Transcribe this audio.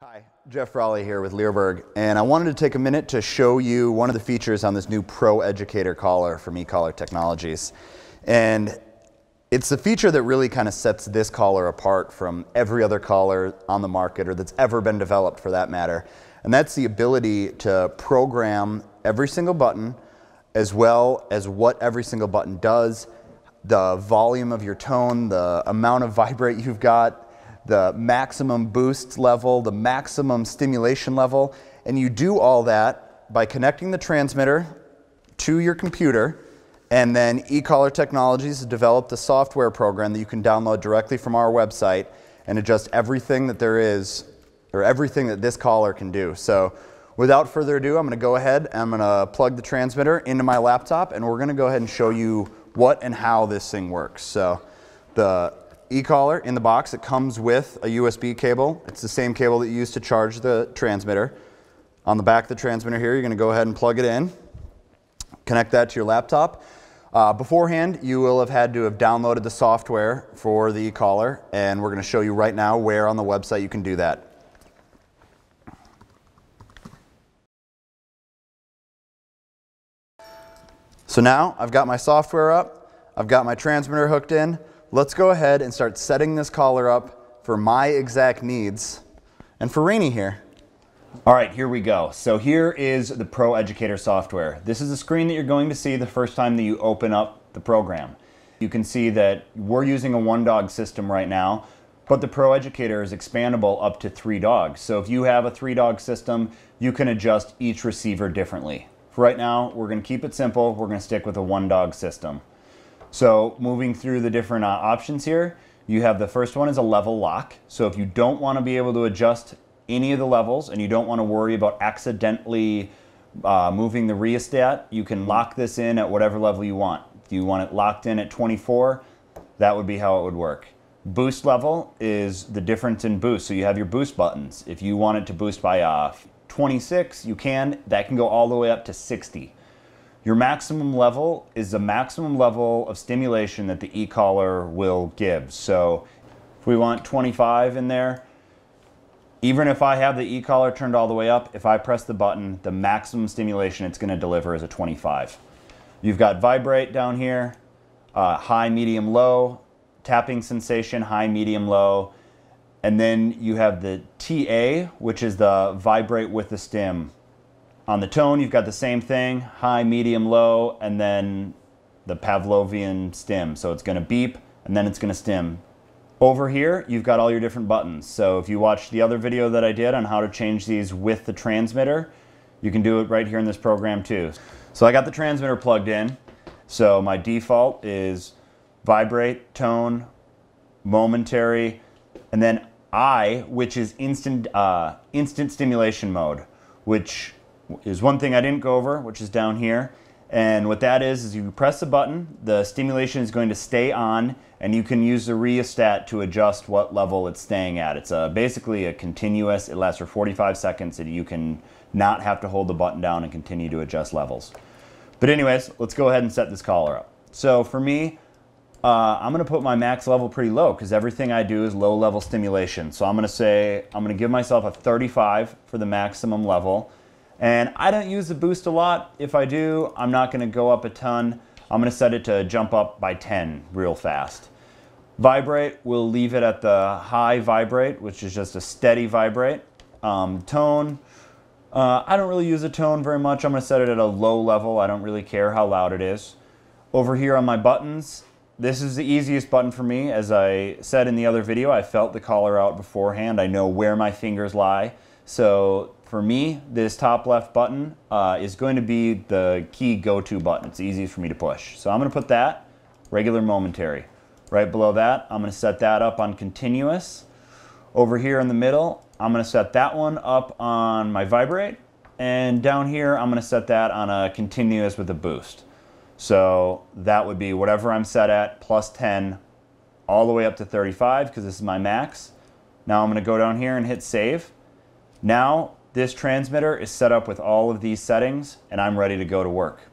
Hi, Jeff Raleigh here with Learberg, and I wanted to take a minute to show you one of the features on this new Pro Educator collar from eCollar Technologies. And it's the feature that really kind of sets this collar apart from every other collar on the market or that's ever been developed for that matter. And that's the ability to program every single button as well as what every single button does, the volume of your tone, the amount of vibrate you've got, the maximum boost level, the maximum stimulation level, and you do all that by connecting the transmitter to your computer, and then eCollar Technologies has developed a software program that you can download directly from our website and adjust everything that there is, or everything that this collar can do. So without further ado, I'm going to go ahead and I'm going to plug the transmitter into my laptop, and we're going to go ahead and show you what and how this thing works. So the e-collar in the box, it comes with a USB cable. It's the same cable that you use to charge the transmitter. On the back of the transmitter here, you're going to go ahead and plug it in, connect that to your laptop. Beforehand, you will have had to have downloaded the software for the e-collar, and we're going to show you right now where on the website you can do that. So now I've got my software up, I've got my transmitter hooked in. Let's go ahead and start setting this collar up for my exact needs and for Rainey here. All right, here we go. So here is the Pro Educator software. This is the screen that you're going to see the first time that you open up the program. You can see that we're using a 1-dog system right now, but the Pro Educator is expandable up to 3 dogs. So if you have a 3-dog system, you can adjust each receiver differently. For right now, we're going to keep it simple. We're going to stick with a 1-dog system. So moving through the different options here, you have the first one is a level lock. So if you don't want to be able to adjust any of the levels and you don't want to worry about accidentally moving the rheostat, you can lock this in at whatever level you want. If you want it locked in at 24, that would be how it would work. Boost level is the difference in boost. So you have your boost buttons. If you want it to boost by 26, you can. That can go all the way up to 60. Your maximum level is the maximum level of stimulation that the e-collar will give. So if we want 25 in there, even if I have the e-collar turned all the way up, if I press the button, the maximum stimulation it's going to deliver is a 25. You've got vibrate down here, high, medium, low, tapping sensation, high, medium, low, and then you have the TA, which is the vibrate with the stim. On the tone, you've got the same thing, high, medium, low, and then the Pavlovian stim. So it's going to beep, and then it's going to stim. Over here, you've got all your different buttons. So if you watched the other video that I did on how to change these with the transmitter, you can do it right here in this program too. So I got the transmitter plugged in. So my default is vibrate, tone, momentary, and then I, which is instant stimulation mode, which is one thing I didn't go over, which is down here. And what that is you press the button, the stimulation is going to stay on, and you can use the rheostat to adjust what level it's staying at. It's basically a continuous, it lasts for 45 seconds, and you can not have to hold the button down and continue to adjust levels. But anyways, let's go ahead and set this collar up. So for me, I'm going to put my max level pretty low because everything I do is low level stimulation. So I'm going to give myself a 35 for the maximum level. And I don't use the boost a lot. If I do, I'm not going to go up a ton. I'm going to set it to jump up by 10 real fast. Vibrate, we'll leave it at the high vibrate, which is just a steady vibrate. Tone, I don't really use a tone very much. I'm going to set it at a low level. I don't really care how loud it is. Over here on my buttons, this is the easiest button for me. As I said in the other video, I felt the collar out beforehand. I know where my fingers lie. So for me, this top left button is going to be the key go-to button. It's easiest for me to push. So I'm going to put that, regular momentary. Right below that, I'm going to set that up on continuous. Over here in the middle, I'm going to set that one up on my vibrate. And down here, I'm going to set that on a continuous with a boost. So that would be whatever I'm set at, plus 10, all the way up to 35, because this is my max. Now I'm going to go down here and hit save. Now, this transmitter is set up with all of these settings, and I'm ready to go to work.